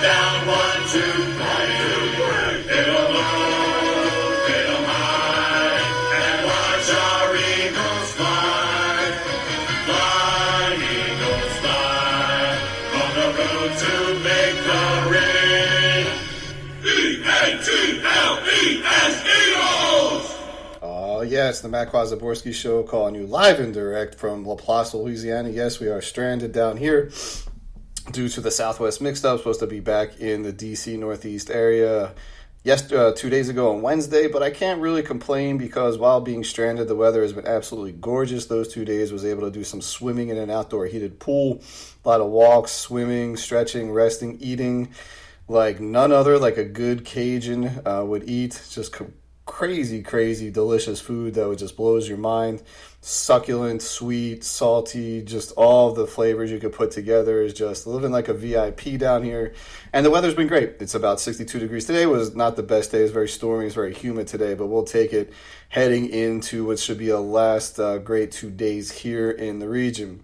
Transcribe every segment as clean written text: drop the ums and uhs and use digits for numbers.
down, 1, 2, 3. Hit 'em low, hit 'em high, and watch our eagles fly. Fly, eagles fly, on the road to victory. E-A-T-L-E-S, Eagles! Yes, the Matt Kwasiborski Show, calling you live and direct from La Place, Louisiana. Yes, we are stranded down here due to the Southwest mix-up. Supposed to be back in the D.C. Northeast area 2 days ago on Wednesday, but I can't really complain because while being stranded, the weather has been absolutely gorgeous. Those 2 days was able to do some swimming in an outdoor heated pool, a lot of walks, swimming, stretching, resting, eating like none other, like a good Cajun would eat. Just crazy, delicious food that would just blows your mind. Succulent, sweet, salty, just all the flavors you could put together. Is just living like a VIP down here. And the weather's been great. It's about 62 degrees. Today was not the best day. It's very stormy. It's very humid today, but we'll take it heading into what should be a last great 2 days here in the region.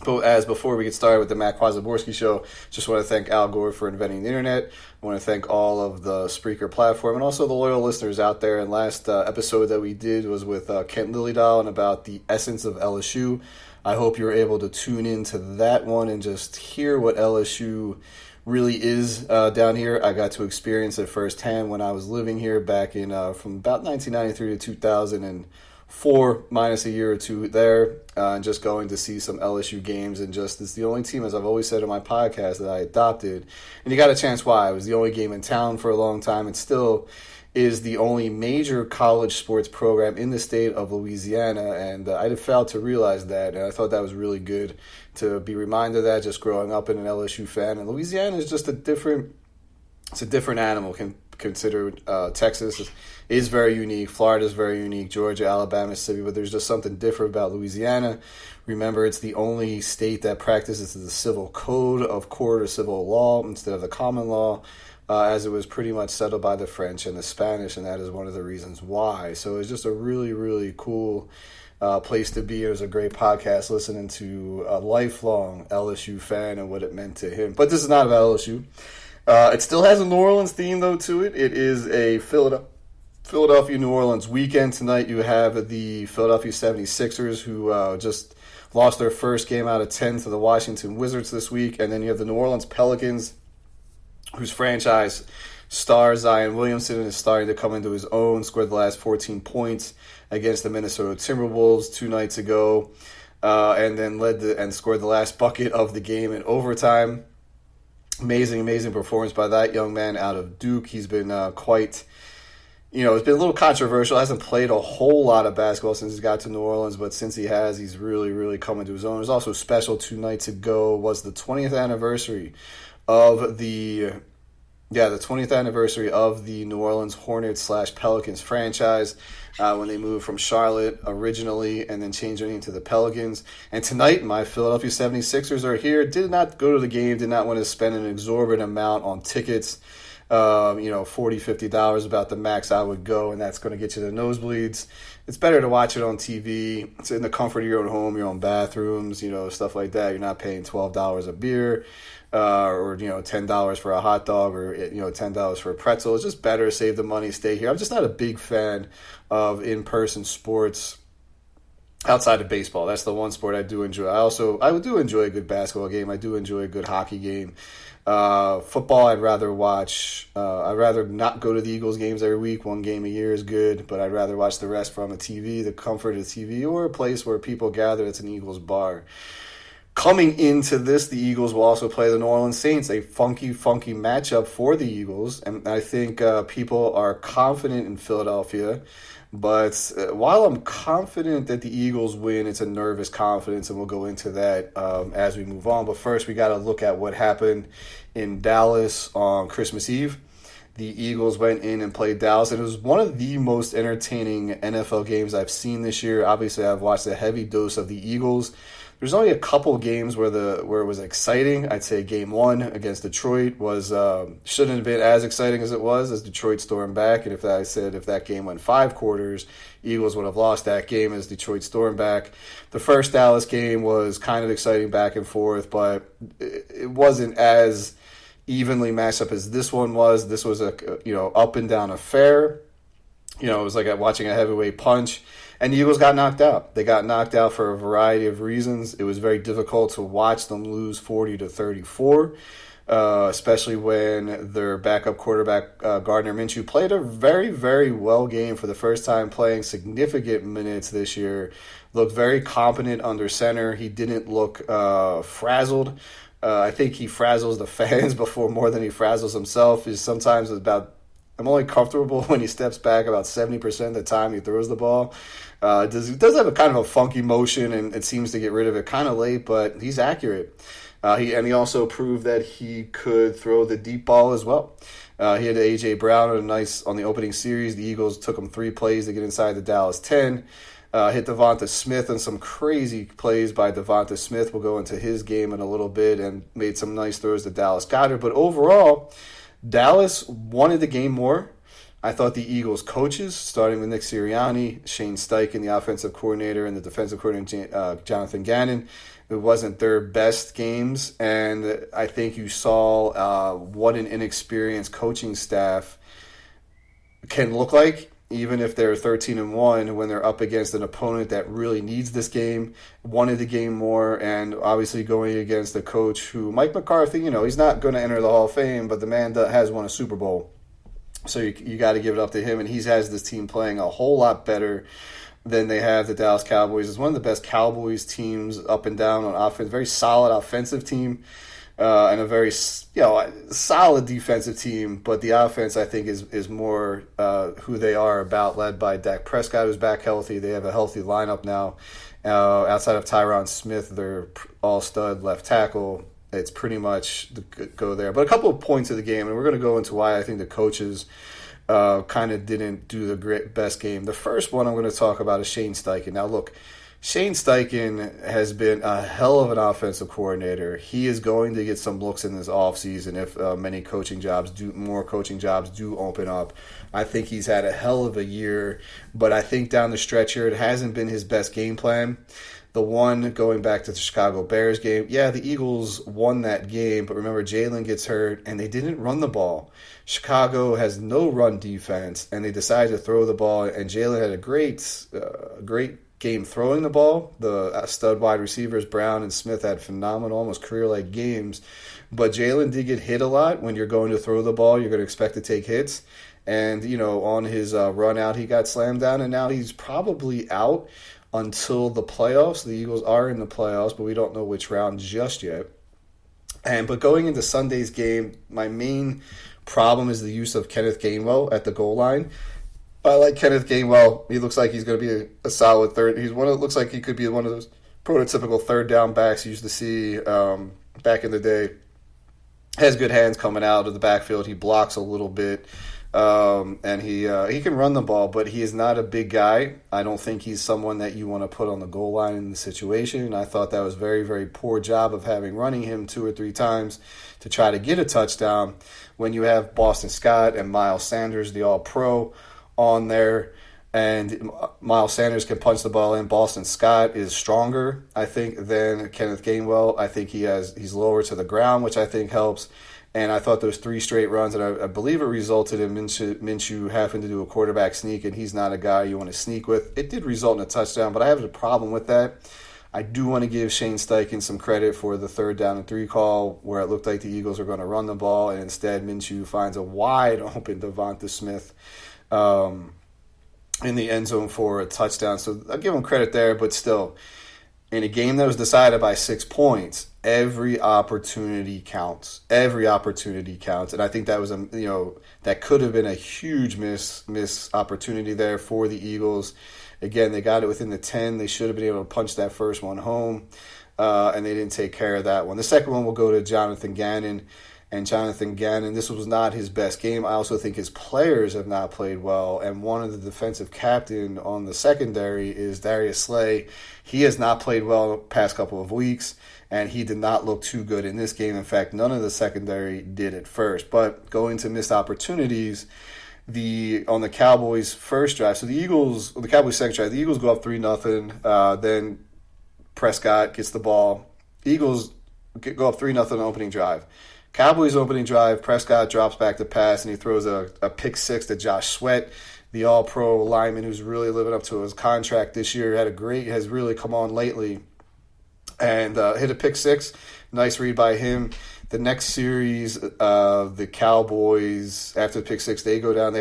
But before we get started with the Matt Kwasiborski Show, just want to thank Al Gore for inventing the internet. I want to thank all of the Spreaker platform and also the loyal listeners out there. And last episode that we did was with Kent Lillydahl and about the essence of LSU. I hope you're able to tune into that one and just hear what LSU really is down here. I got to experience it firsthand when I was living here back in from about 1993 to 2004, minus a year or two there, and just going to see some LSU games. And just, it's the only team, as I've always said in my podcast, that I adopted. And you got a chance why. It was the only game in town for a long time. It still is the only major college sports program in the state of Louisiana. And I had failed to realize that. And I thought that was really good to be reminded of that, just growing up in an LSU fan. And Louisiana is just a different animal. Consider Texas is very unique. Florida is very unique. Georgia, Alabama, Mississippi, but there's just something different about Louisiana. Remember, it's the only state that practices the civil code of court or civil law instead of the common law, as it was pretty much settled by the French and the Spanish, and that is one of the reasons why. So it's just a really, really cool place to be. It was a great podcast listening to a lifelong LSU fan and what it meant to him. But this is not about LSU. It still has a New Orleans theme, though, to it. It is a Philadelphia-New Orleans weekend. Tonight you have the Philadelphia 76ers, who just lost their first game out of 10 to the Washington Wizards this week. And then you have the New Orleans Pelicans, whose franchise star Zion Williamson is starting to come into his own, scored the last 14 points against the Minnesota Timberwolves 2 nights ago, and then scored the last bucket of the game in overtime. Amazing performance by that young man out of Duke. He's been it's been a little controversial. Hasn't played a whole lot of basketball since he got to New Orleans, but since he has, he's really, really coming to his own. It was also special 2 nights ago was the 20th anniversary of the 20th anniversary of the New Orleans Hornets / Pelicans franchise, when they moved from Charlotte originally and then changed their name to the Pelicans. And tonight, my Philadelphia 76ers are here. Did not go to the game, did not want to spend an exorbitant amount on tickets. $40, $50, about the max I would go, and that's going to get you the nosebleeds. It's better to watch it on TV. It's in the comfort of your own home, your own bathrooms, stuff like that. You're not paying $12 a beer. Or $10 for a hot dog, or $10 for a pretzel. It's just better, save the money, stay here. I'm just not a big fan of in-person sports outside of baseball. That's the one sport I do enjoy. I do enjoy a good basketball game. I do enjoy a good hockey game. Football, I'd rather watch. I'd rather not go to the Eagles games every week. One game a year is good, but I'd rather watch the rest from a TV, the comfort of the TV, or a place where people gather. It's an Eagles bar. Coming into this, the Eagles will also play the New Orleans Saints, a funky matchup for the Eagles. And I think people are confident in Philadelphia. But while I'm confident that the Eagles win, it's a nervous confidence, and we'll go into that as we move on. But first, we got to look at what happened in Dallas on Christmas Eve. The Eagles went in and played Dallas, and it was one of the most entertaining NFL games I've seen this year. Obviously, I've watched a heavy dose of the Eagles. There's only a couple games where it was exciting. I'd say Game 1 against Detroit was shouldn't have been as exciting as it was, as Detroit stormed back. And if that game went 5 quarters, Eagles would have lost that game as Detroit stormed back. The first Dallas game was kind of exciting back and forth, but it wasn't as evenly matched up as this one was. This was a up and down affair. It was like watching a heavyweight punch. And the Eagles got knocked out. They got knocked out for a variety of reasons. It was very difficult to watch them lose 40-34, especially when their backup quarterback, Gardner Minshew, played a very, very well game for the first time, playing significant minutes this year. Looked very competent under center. He didn't look frazzled. I think he frazzles the fans before more than he frazzles himself. Is sometimes I'm only comfortable when he steps back about 70% of the time he throws the ball. He does have a kind of a funky motion, and it seems to get rid of it kind of late, but he's accurate. He also proved that he could throw the deep ball as well. He had A.J. Brown on the opening series. The Eagles took him 3 plays to get inside the Dallas 10. Hit Devonta Smith and some crazy plays by Devonta Smith. We'll go into his game in a little bit, and made some nice throws to Dallas Goedert. But overall, Dallas wanted the game more. I thought the Eagles coaches, starting with Nick Sirianni, Shane Steichen, the offensive coordinator, and the defensive coordinator, Jonathan Gannon, it wasn't their best games. And I think you saw what an inexperienced coaching staff can look like, even if they're 13-1, when they're up against an opponent that really needs this game, wanted the game more, and obviously going against a coach who, Mike McCarthy, he's not going to enter the Hall of Fame, but the man has won a Super Bowl. So you got to give it up to him, and he has this team playing a whole lot better than they have the Dallas Cowboys. It's one of the best Cowboys teams up and down on offense, very solid offensive team. And a very solid defensive team, but the offense, I think, is more who they are about, led by Dak Prescott, who's back healthy. They have a healthy lineup now. Outside of Tyron Smith, their all-stud left tackle, it's pretty much the go there. But a couple of points of the game, and we're going to go into why I think the coaches kind of didn't do the best game. The first one I'm going to talk about is Shane Steichen. Now, look, Shane Steichen has been a hell of an offensive coordinator. He is going to get some looks in this offseason if more coaching jobs do open up. I think he's had a hell of a year, but I think down the stretch here, it hasn't been his best game plan. The one going back to the Chicago Bears game, the Eagles won that game, but remember, Jalen gets hurt, and they didn't run the ball. Chicago has no run defense, and they decided to throw the ball, and Jalen had a great game throwing the ball. The stud wide receivers, Brown and Smith, had phenomenal, almost career-like games. But Jalen did get hit a lot. When you're going to throw the ball, you're going to expect to take hits. And, on his run out, he got slammed down, and now he's probably out until the playoffs. The Eagles are in the playoffs, but we don't know which round just yet. But going into Sunday's game, my main problem is the use of Kenneth Gainwell at the goal line. I like Kenneth Gainwell. He looks like he's going to be a solid third. Looks like he could be one of those prototypical third down backs you used to see back in the day. Has good hands coming out of the backfield. He blocks a little bit, and he can run the ball, but he is not a big guy. I don't think he's someone that you want to put on the goal line in the situation. I thought that was very, very poor job of running him 2 or 3 times to try to get a touchdown when you have Boston Scott and Miles Sanders, the All-Pro, on there, and Miles Sanders can punch the ball in. Boston Scott is stronger, I think, than Kenneth Gainwell. I think he's lower to the ground, which I think helps. And I thought those 3 straight runs, and I believe it resulted in Minshew having to do a quarterback sneak, and he's not a guy you want to sneak with. It did result in a touchdown, but I have a problem with that. I do want to give Shane Steichen some credit for the 3rd down and 3 call, where it looked like the Eagles were going to run the ball, and instead Minshew finds a wide open Devonta Smith in the end zone for a touchdown. So I'll give him credit there, but still, in a game that was decided by 6 points, every opportunity counts. Every opportunity counts. And I think that was that could have been a huge miss opportunity there for the Eagles. Again, they got it within the 10. They should have been able to punch that first one home, and they didn't take care of that one. The second one will go to Jonathan Gannon. And Jonathan Gannon, this was not his best game. I also think his players have not played well. And one of the defensive captain on the secondary is Darius Slay. He has not played well the past couple of weeks, and he did not look too good in this game. In fact, none of the secondary did at first. But going to missed opportunities, on the Cowboys' first drive, so the Cowboys' second drive, the Eagles go up 3-0. Then Prescott gets the ball. Eagles go up 3-0 on opening drive. Cowboys opening drive, Prescott drops back to pass, and he throws a pick six to Josh Sweat, the all-pro lineman who's really living up to his contract this year. Has really come on lately, and hit a pick six. Nice read by him. The next series, the Cowboys, after the pick six, they go down.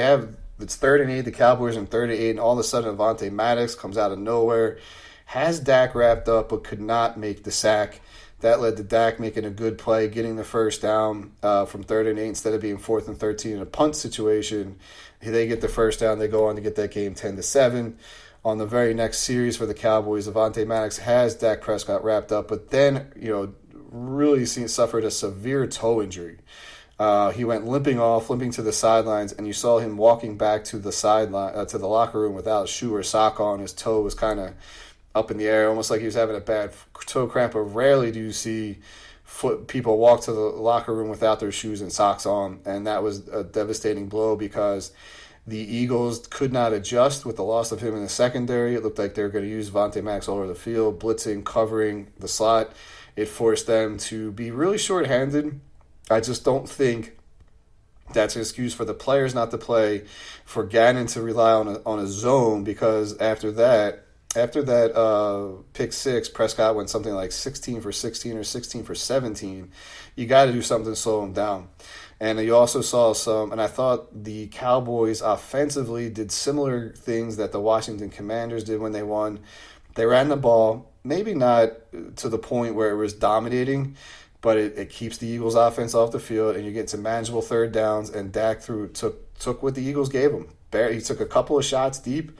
It's 3rd and 8, the Cowboys in 3rd and 8, and all of a sudden Avonte Maddox comes out of nowhere, has Dak wrapped up, but could not make the sack. That led to Dak making a good play, getting the first down from 3rd and 8 instead of being 4th and 13 in a punt situation. They get the first down. They go on to get that game 10-7. On the very next series for the Cowboys, Avonte Maddox has Dak Prescott wrapped up, but then really suffered a severe toe injury. He went limping to the sidelines, and you saw him walking back to the sideline to the locker room without a shoe or sock on. His toe was kind of up in the air, almost like he was having a bad toe cramp. But rarely do you see people walk to the locker room without their shoes and socks on, and that was a devastating blow because the Eagles could not adjust with the loss of him in the secondary. It looked like they were going to use Avonte Maddox all over the field, blitzing, covering the slot. It forced them to be really shorthanded. I just don't think that's an excuse for the players not to play, for Gannon to rely on a zone, because after that pick six, Prescott went something like 16 for 16 or 16 for 17. You got to do something to slow him down. And you also saw and I thought the Cowboys offensively did similar things that the Washington Commanders did when they won. They ran the ball, maybe not to the point where it was dominating, but it keeps the Eagles' offense off the field, and you get to manageable third downs, and Dak took what the Eagles gave him. He took a couple of shots deep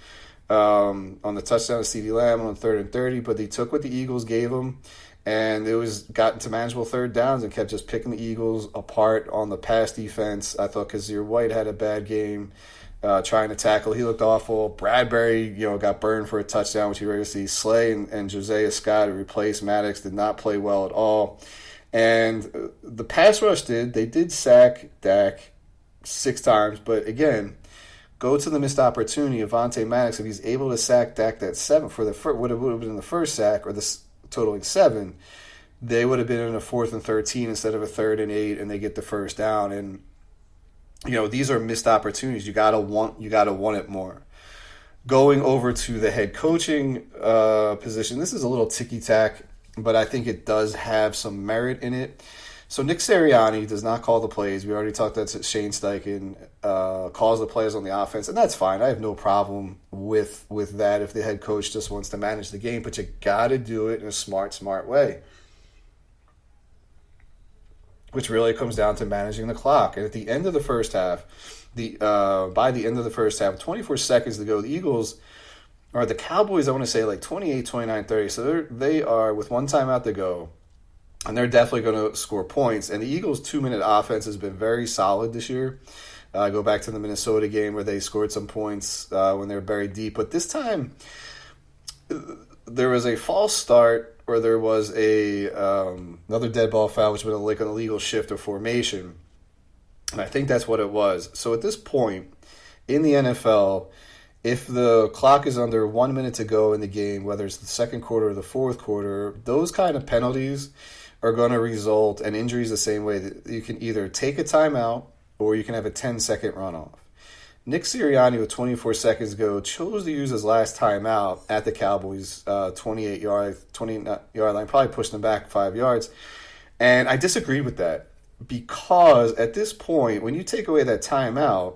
on the touchdown to CeeDee Lamb on 3rd and 30, but he took what the Eagles gave him, and it was gotten to manageable third downs and kept just picking the Eagles apart on the pass defense. I thought Kazir White had a bad game trying to tackle. He looked awful. Bradbury, got burned for a touchdown, which you rarely see. Slay and Josiah Scott, who replaced Maddox, did not play well at all. And the pass rush they did sack Dak 6 times, but again, go to the missed opportunity of Avonte Maddox. If he's able to sack Dak that 7 for the first, would have been the first sack, or the totaling 7, they would have been in a 4th and 13 instead of a 3rd and 8, and they get the first down. And these are missed opportunities. You gotta want it more. Going over to the head coaching position, this is a little ticky-tack, but I think it does have some merit in it. So Nick Sirianni does not call the plays. We already talked about Shane Steichen calls the plays on the offense, and that's fine. I have no problem with that if the head coach just wants to manage the game, but you got to do it in a smart way, which really comes down to managing the clock. And at the end of the first half, by the end of the first half, 24 seconds to go, the Cowboys, I want to say like 28, 29, 30. So they are with one timeout to go, and they're definitely going to score points. And the Eagles' 2-minute offense has been very solid this year. Go back to the Minnesota game where they scored some points when they were buried deep. But this time, there was a false start, or there was another dead ball foul, which was like an illegal shift or formation. And I think that's what it was. So at this point in the NFL, if the clock is under 1 minute to go in the game, whether it's the second quarter or the fourth quarter, those kind of penalties are going to result in injuries the same way. That you can either take a timeout or you can have a 10-second runoff. Nick Sirianni, with 24 seconds to go, chose to use his last timeout at the Cowboys' 28-yard line, probably pushed them back 5 yards. And I disagreed with that because at this point, when you take away that timeout,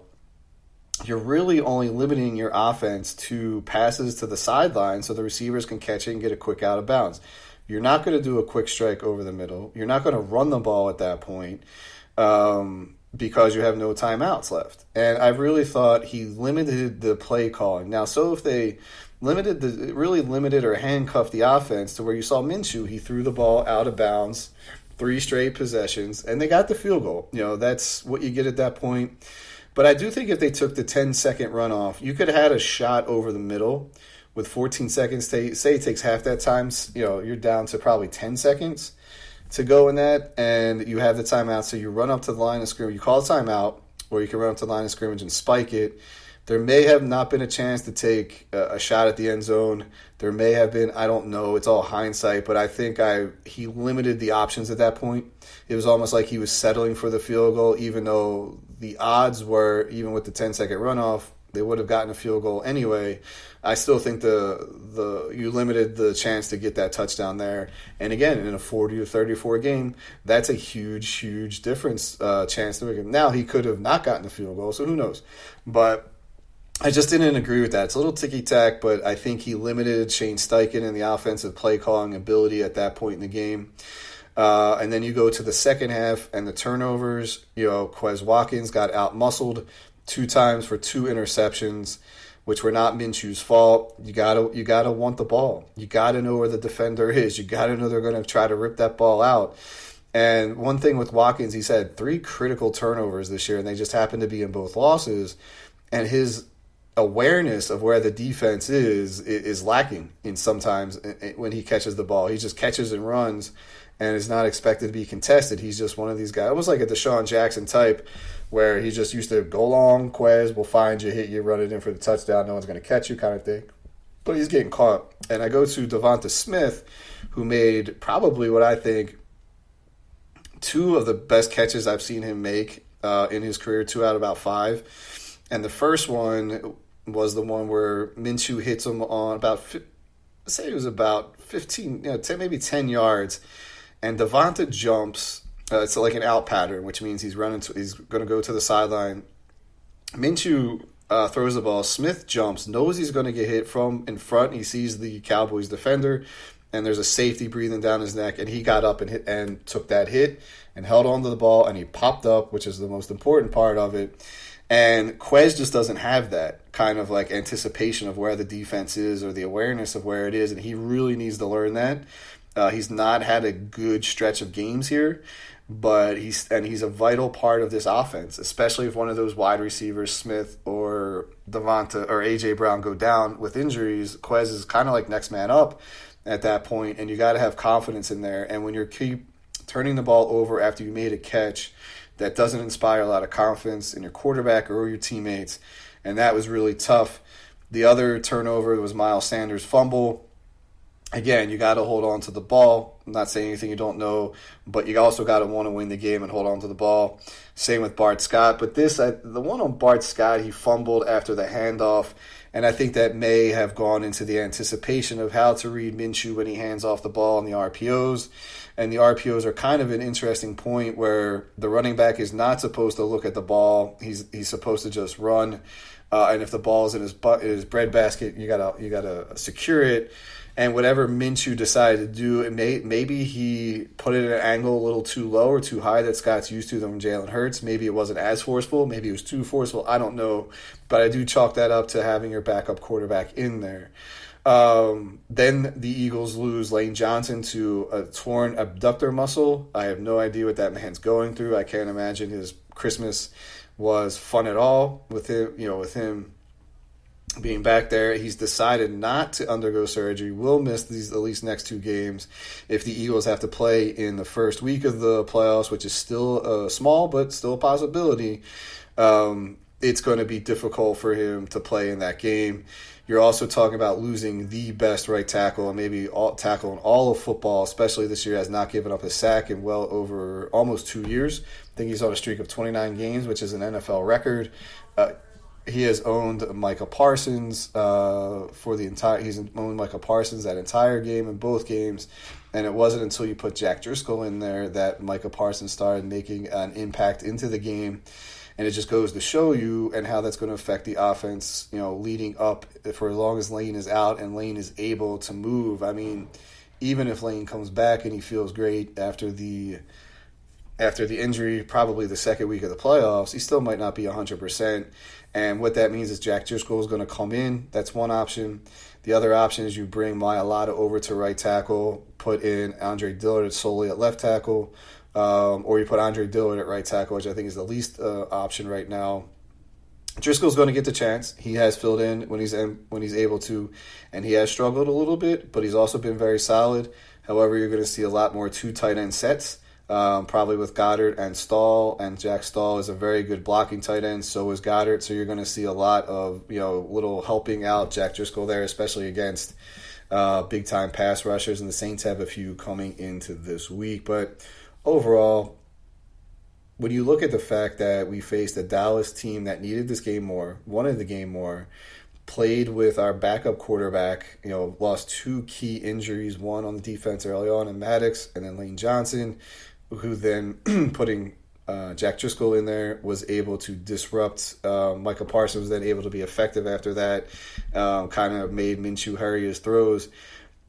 you're really only limiting your offense to passes to the sideline so the receivers can catch it and get a quick out of bounds. You're not going to do a quick strike over the middle. You're not going to run the ball at that point because you have no timeouts left. And I really thought he limited the play calling. Now, so if they really limited or handcuffed the offense to where you saw Minshew, he threw the ball out of bounds 3 straight possessions, and they got the field goal. That's what you get at that point. But I do think if they took the 10-second runoff, you could have had a shot over the middle with 14 seconds. Say it takes half that time, you're down to probably 10 seconds to go in that, and you have the timeout. So you run up to the line of scrimmage. You call a timeout, or you can run up to the line of scrimmage and spike it. There may have not been a chance to take a shot at the end zone. There may have been, I don't know. It's all hindsight, but I think he limited the options at that point. It was almost like he was settling for the field goal, even though the odds were, even with the 10-second runoff, they would have gotten a field goal anyway. I still think you limited the chance to get that touchdown there. And again, in a 40-34 game, that's a huge difference chance to make it. Now, he could have not gotten a field goal, so who knows? But I just didn't agree with that. It's a little ticky-tack, but I think he limited Shane Steichen and the offensive play calling ability at that point in the game. And then you go to the second half and the turnovers. Quez Watkins got out-muscled 2 times for 2 interceptions, which were not Minshew's fault. You gotta want the ball. You gotta know where the defender is. You gotta know they're gonna try to rip that ball out. And one thing with Watkins, he's had 3 critical turnovers this year, and they just happen to be in both losses. And his awareness of where the defense is lacking in sometimes when he catches the ball. He just catches and runs and is not expected to be contested. He's just one of these guys, almost like a Deshaun Jackson type, where he just used to go long, Quez will find you, hit you, run it in for the touchdown, no one's going to catch you kind of thing. But he's getting caught. And I go to Devonta Smith, who made probably what I think 2 of the best catches I've seen him make in his career, 2 out of about 5. And the first one was the one where Minshew hits him on about, say it was about 15, 10, maybe 10 yards. And Devonta jumps. It's like an out pattern, which means he's going to go to the sideline. Minshew throws the ball. Smith jumps, knows he's going to get hit from in front. He sees the Cowboys defender, and there's a safety breathing down his neck, and he got up and took that hit and held on to the ball, and he popped up, which is the most important part of it. And Quez just doesn't have that kind of like anticipation of where the defense is or the awareness of where it is, and he really needs to learn that. He's not had a good stretch of games here, but he's a vital part of this offense, especially if one of those wide receivers, Smith or Devonta or A.J. Brown, go down with injuries. Quez is kind of like next man up at that point, and you got to have confidence in there. And when you keep turning the ball over after you made a catch, that doesn't inspire a lot of confidence in your quarterback or your teammates, and that was really tough. The other turnover was Miles Sanders' fumble. Again, you got to hold on to the ball. I'm not saying anything you don't know, but you also got to want to win the game and hold on to the ball. Same with Bart Scott. But the one on Bart Scott, he fumbled after the handoff, and I think that may have gone into the anticipation of how to read Minshew when he hands off the ball in the RPOs. And the RPOs are kind of an interesting point where the running back is not supposed to look at the ball. He's supposed to just run. And if the ball is in his breadbasket, you gotta secure it. And whatever Minshew decided to do, maybe he put it at an angle a little too low or too high that Scott's used to from Jalen Hurts. Maybe it wasn't as forceful. Maybe it was too forceful. I don't know. But I do chalk that up to having your backup quarterback in there. Then the Eagles lose Lane Johnson to a torn abductor muscle. I have no idea what that man's going through. I can't imagine his Christmas was fun at all with him being back there. He's decided not to undergo surgery, will miss these at least next 2 games if the Eagles have to play in the first week of the playoffs, which is still small but still a possibility. It's going to be difficult for him to play in that game. You're also talking about losing the best right tackle and maybe tackle in all of football, especially this year, has not given up a sack in well over almost 2 years. I think he's on a streak of 29 games, which is an NFL record. He has owned Micah Parsons He's owned Micah Parsons that entire game in both games, and it wasn't until you put Jack Driscoll in there that Micah Parsons started making an impact into the game. And it just goes to show you and how that's going to affect the offense, leading up for as long as Lane is out and Lane is able to move. I mean, even if Lane comes back and he feels great after the injury, probably the second week of the playoffs, he still might not be 100%. And what that means is Jack Driscoll is going to come in. That's one option. The other option is you bring Mailata over to right tackle, put in Andre Dillard solely at left tackle, or you put Andre Dillard at right tackle, which I think is the least option right now. Driscoll's going to get the chance. He has filled in when he's able to, and he has struggled a little bit, but he's also been very solid. However, you're going to see a lot more 2 tight end sets. probably with Goddard and Stahl, and Jack Stahl is a very good blocking tight end. So is Goddard. So you're going to see a lot of little helping out Jack Driscoll there, especially against big time pass rushers. And the Saints have a few coming into this week. But overall, when you look at the fact that we faced a Dallas team that needed this game more, wanted the game more, played with our backup quarterback, lost 2 key injuries, one on the defense early on in Maddox, and then Lane Johnson, who then putting Jack Driscoll in there was able to disrupt. Michael Parsons was then able to be effective after that, kind of made Minshew hurry his throws.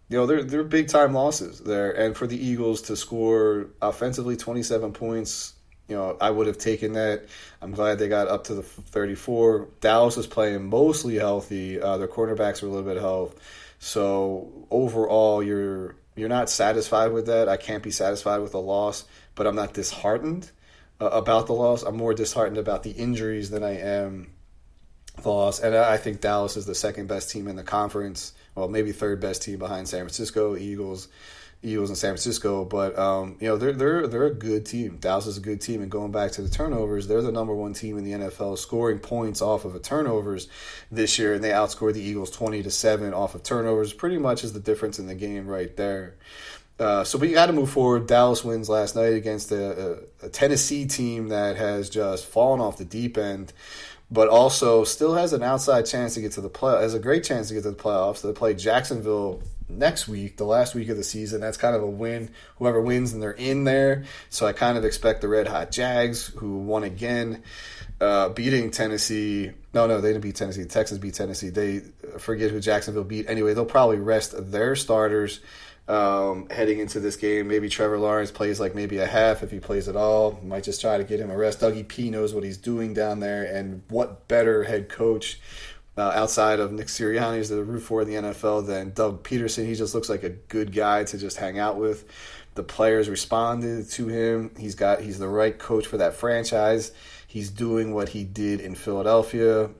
They're big time losses there, and for the Eagles to score offensively 27 points, I would have taken that. I'm glad they got up to the 34. Dallas was playing mostly healthy. Their quarterbacks were a little bit healthy. So overall, you're not satisfied with that. I can't be satisfied with the loss, but I'm not disheartened about the loss. I'm more disheartened about the injuries than I am the loss. And I think Dallas is the second best team in the conference. Well, maybe third best team behind San Francisco, Eagles in San Francisco, but they're a good team. Dallas is a good team, and going back to the turnovers, they're the number 1 team in the NFL scoring points off of turnovers this year, and they outscored the Eagles 20-7 off of turnovers. Pretty much is the difference in the game right there. So we got to move forward. Dallas wins last night against a Tennessee team that has just fallen off the deep end, but also still has an outside chance to get to the play. Has a great chance to get to the playoffs. They play Jacksonville next week, the last week of the season. That's kind of a win. Whoever wins, and they're in there. So I kind of expect the Red Hot Jags, who won again, beating Tennessee. No, they didn't beat Tennessee. The Texans beat Tennessee. They forget who Jacksonville beat. Anyway, they'll probably rest their starters heading into this game. Maybe Trevor Lawrence plays like maybe a half if he plays at all. Might just try to get him a rest. Dougie P knows what he's doing down there, and what better head coach outside of Nick Sirianni is the root for in the NFL than Doug Peterson. He just looks like a good guy to just hang out with. The players responded to him. He's the right coach for that franchise. He's doing what he did in Philadelphia,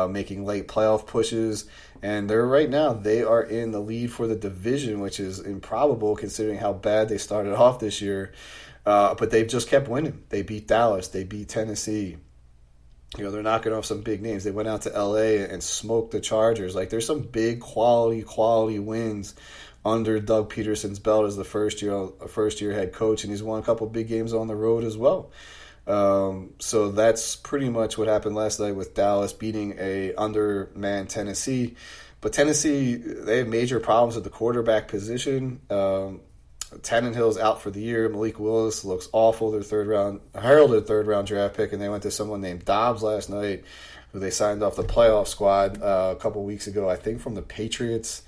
making late playoff pushes. And right now, they are in the lead for the division, which is improbable considering how bad they started off this year. But they've just kept winning. They beat Dallas. They beat Tennessee. They're knocking off some big names. They went out to L.A. and smoked the Chargers. Like, there's some big quality wins under Doug Peterson's belt as the first year head coach, and he's won a couple big games on the road as well. So that's pretty much what happened last night with Dallas beating a undermanned Tennessee. But Tennessee, they have major problems at the quarterback position. Tannehill's out for the year. Malik Willis looks awful. Their heralded third round draft pick, and they went to someone named Dobbs last night, who they signed off the playoff squad a couple weeks ago, I think from the Patriots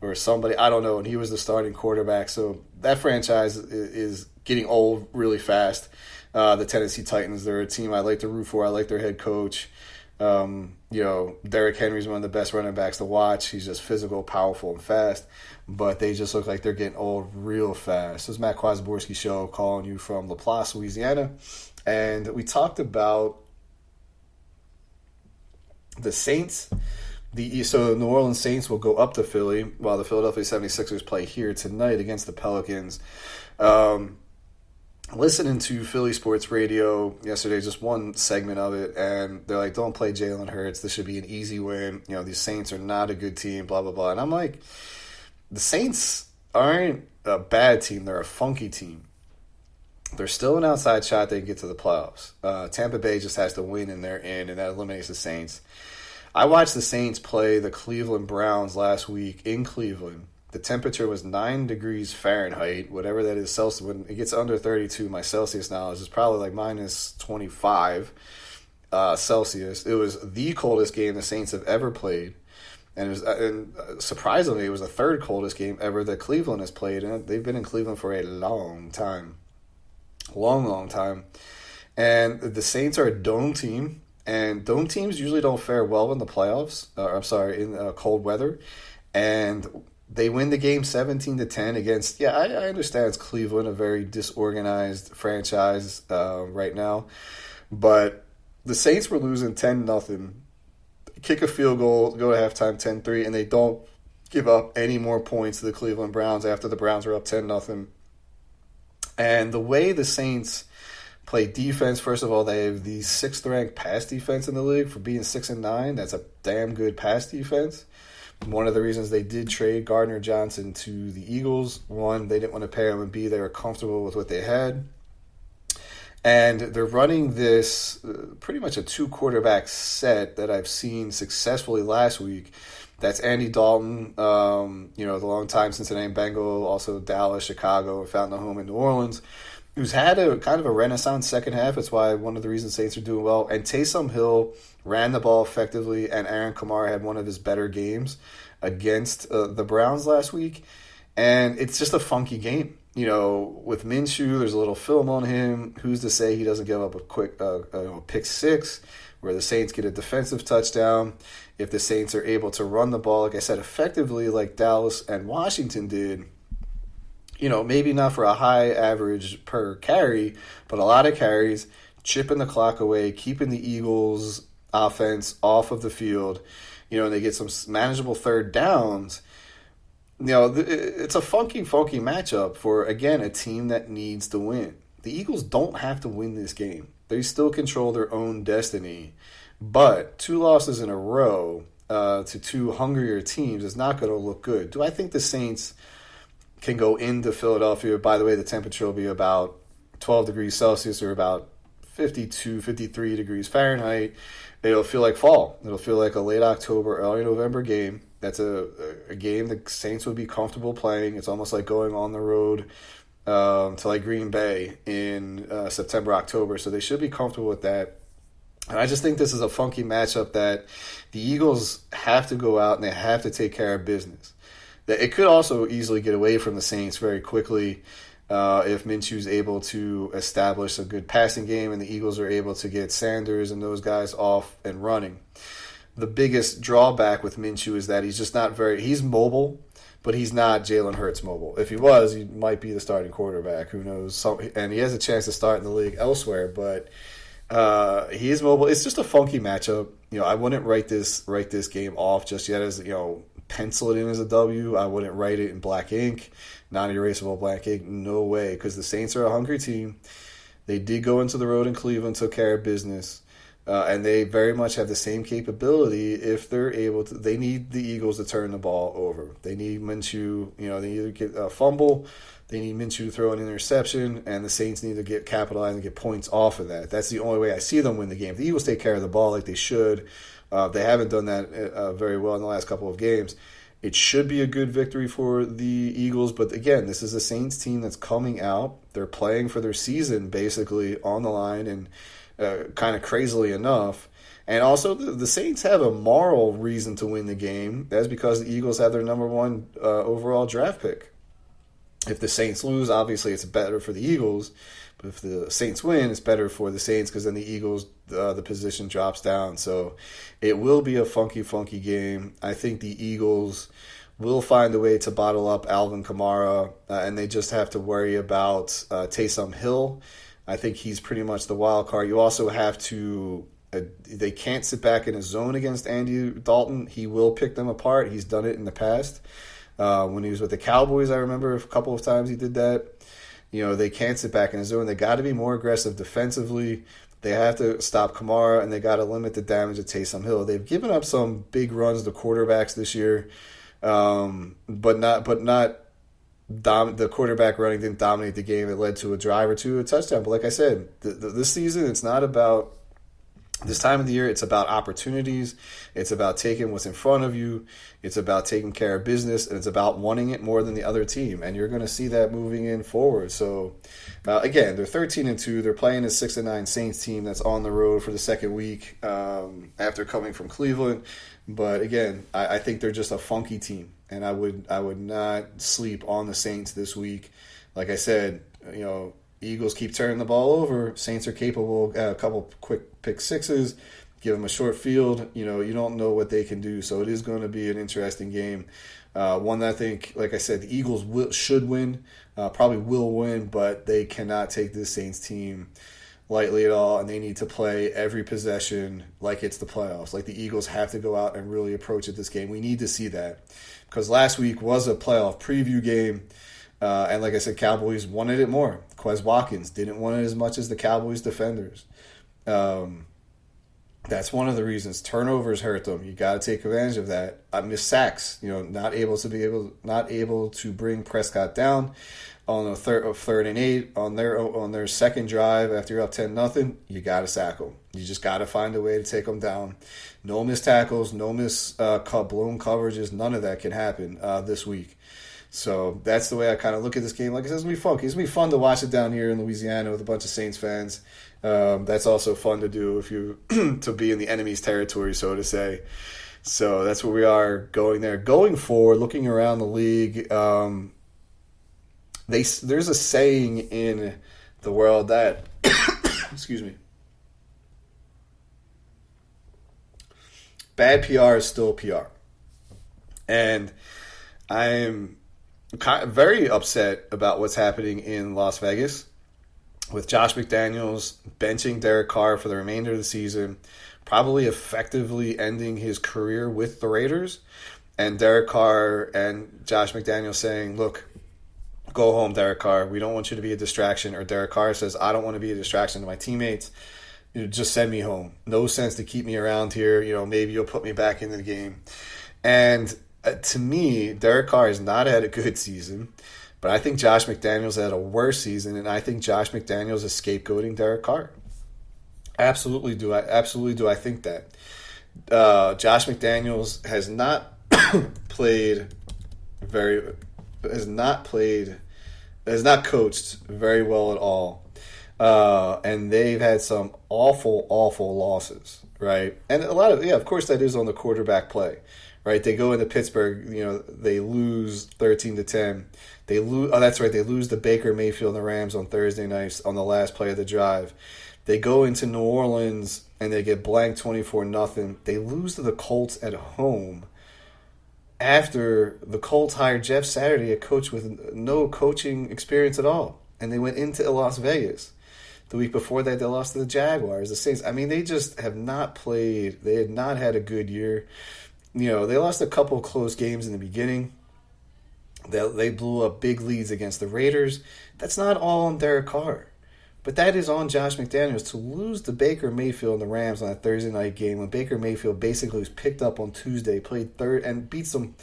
or somebody. I don't know, and he was the starting quarterback. So that franchise is getting old really fast. The Tennessee Titans, they're a team I like to root for. I like their head coach. Derrick Henry's one of the best running backs to watch. He's just physical, powerful, and fast. But they just look like they're getting old real fast. This is Matt Kwasiborski Show, calling you from Laplace, Louisiana. And we talked about the Saints. So New Orleans Saints will go up to Philly, while the Philadelphia 76ers play here tonight against the Pelicans. Listening to Philly Sports Radio yesterday, just one segment of it, and they're like, don't play Jalen Hurts. This should be an easy win. These Saints are not a good team, blah, blah, blah. And I'm like, the Saints aren't a bad team. They're a funky team. They're still an outside shot. They can get to the playoffs. Tampa Bay just has to win, and they're in, and that eliminates the Saints. I watched the Saints play the Cleveland Browns last week in Cleveland. The temperature was 9 degrees Fahrenheit, whatever that is Celsius. When it gets under 32, my Celsius knowledge is probably like minus 25 Celsius. It was the coldest game the Saints have ever played. And surprisingly, it was the third coldest game ever that Cleveland has played. And they've been in Cleveland for a long time. Long time. And the Saints are a dome team. And dome teams usually don't fare well in the playoffs. In cold weather. And they win the game 17-10 against, I understand it's Cleveland, a very disorganized franchise right now. But the Saints were losing 10-0. Kick a field goal, go to halftime 10-3, and they don't give up any more points to the Cleveland Browns after the Browns were up 10-0. And the way the Saints play defense, first of all, they have the 6th-ranked pass defense in the league for being 6-9. That's a damn good pass defense. One of the reasons they did trade Gardner Johnson to the Eagles, one, they didn't want to pay him, and B, they were comfortable with what they had. And they're running this pretty much a 2-quarterback set that I've seen successfully last week. That's Andy Dalton, the longtime Cincinnati Bengal, also Dallas, Chicago, and found a home in New Orleans, who's had a kind of a renaissance second half. It's why one of the reasons Saints are doing well. And Taysom Hill ran the ball effectively, and Aaron Kamara had one of his better games against the Browns last week. And it's just a funky game. With Minshew, there's a little film on him. Who's to say he doesn't give up a quick pick six where the Saints get a defensive touchdown? If the Saints are able to run the ball, like I said, effectively like Dallas and Washington did, maybe not for a high average per carry, but a lot of carries, chipping the clock away, keeping the Eagles' offense off of the field, and they get some manageable third downs. It's a funky matchup for, again, a team that needs to win. The Eagles don't have to win this game. They still control their own destiny. But 2 losses in a row to 2 hungrier teams is not going to look good. Do I think the Saints can go into Philadelphia? By the way, the temperature will be about 12 degrees Celsius or about 52, 53 degrees Fahrenheit. It'll feel like fall. It'll feel like a late October, early November game. That's a game the Saints would be comfortable playing. It's almost like going on the road to like Green Bay in September, October. So they should be comfortable with that. And I just think this is a funky matchup that the Eagles have to go out and they have to take care of business. It could also easily get away from the Saints very quickly if Minshew's able to establish a good passing game and the Eagles are able to get Sanders and those guys off and running. The biggest drawback with Minshew is that he's just not he's mobile, but he's not Jalen Hurts mobile. If he was, he might be the starting quarterback. Who knows? And he has a chance to start in the league elsewhere, but he is mobile. It's just a funky matchup. I wouldn't write this game off just yet as, pencil it in as a W. I wouldn't write it in black ink, non-erasable black ink. No way, because the Saints are a hungry team. They did go into the road in Cleveland, took care of business. And they very much have the same capability if they're able to. They need the Eagles to turn the ball over. They need Minshew, they either get a fumble, they need Minshew to throw an interception, and the Saints need to get capitalized and get points off of that. That's the only way I see them win the game. If the Eagles take care of the ball like they should. They haven't done that very well in the last couple of games. It should be a good victory for the Eagles, but again, this is a Saints team that's coming out. They're playing for their season basically on the line, and kind of crazily enough. And also, the Saints have a moral reason to win the game. That's because the Eagles have their number 1 overall draft pick. If the Saints lose, obviously it's better for the Eagles. But if the Saints win, it's better for the Saints because then the Eagles, the position drops down. So it will be a funky game. I think the Eagles will find a way to bottle up Alvin Kamara, and they just have to worry about Taysom Hill. I think he's pretty much the wild card. You also have to they can't sit back in a zone against Andy Dalton. He will pick them apart. He's done it in the past. When he was with the Cowboys, I remember a couple of times he did that. They can't sit back in a zone. They got to be more aggressive defensively. They have to stop Kamara, and they got to limit the damage of Taysom Hill. They've given up some big runs to quarterbacks this year, but not. The quarterback running didn't dominate the game. It led to a drive or two, a touchdown. But like I said, this season, it's not about this time of the year. It's about opportunities. It's about taking what's in front of you. It's about taking care of business, and it's about wanting it more than the other team. And you're going to see that moving in forward. So, again, they're 13-2. They're playing a 6-9 Saints team that's on the road for the second week after coming from Cleveland. But again, I think they're just a funky team. And I would not sleep on the Saints this week. Like I said, Eagles keep turning the ball over. Saints are capable. A couple quick pick sixes. Give them a short field. You don't know what they can do. So it is going to be an interesting game. One that I think, like I said, the Eagles should win. Probably will win, but they cannot take this Saints team lightly at all, and they need to play every possession like it's the playoffs. Like the Eagles have to go out and really approach it this game. We need to see that because last week was a playoff preview game. And like I said, Cowboys wanted it more. Quez Watkins didn't want it as much as the Cowboys defenders. That's one of the reasons. Turnovers hurt them. You got to take advantage of that. Missed sacks. Not able to bring Prescott down on a third and 8 on their second drive after you're up 10-0. You got to sack them. You just got to find a way to take them down. No missed tackles. No missed blown coverages. None of that can happen this week. So that's the way I kind of look at this game. Like I said, it's going to be fun. It's going to be fun to watch it down here in Louisiana with a bunch of Saints fans. That's also fun to do if you to be in the enemy's territory, so to say. So that's where we are going there. Going forward, looking around the league, there's a saying in the world that, excuse me, bad PR is still PR. And I'm very upset about what's happening in Las Vegas with Josh McDaniels benching Derek Carr for the remainder of the season, probably effectively ending his career with the Raiders, and Derek Carr and Josh McDaniels saying, look, go home, Derek Carr. We don't want you to be a distraction. Or Derek Carr says, I don't want to be a distraction to my teammates. Just send me home. No sense to keep me around here. Maybe you'll put me back into the game. And to me, Derek Carr has not had a good season, but I think Josh McDaniels had a worse season, and I think Josh McDaniels is scapegoating Derek Carr. Absolutely do I think that. Josh McDaniels has not has not coached very well at all. And they've had some awful losses, right? And a lot of, of course that is on the quarterback play. Right, they go into Pittsburgh. They lose 13-10. They lose. Oh, that's right. They lose to Baker Mayfield and the Rams on Thursday nights on the last play of the drive. They go into New Orleans and they get blanked 24-0. They lose to the Colts at home after the Colts hired Jeff Saturday, a coach with no coaching experience at all, and they went into Las Vegas. The week before that, they lost to the Jaguars, the Saints. I mean, they just have not played. They had not had a good year. They lost a couple of close games in the beginning. They blew up big leads against the Raiders. That's not all on Derek Carr. But that is on Josh McDaniels to lose to Baker Mayfield and the Rams on a Thursday night game when Baker Mayfield basically was picked up on Tuesday, played third, and beats them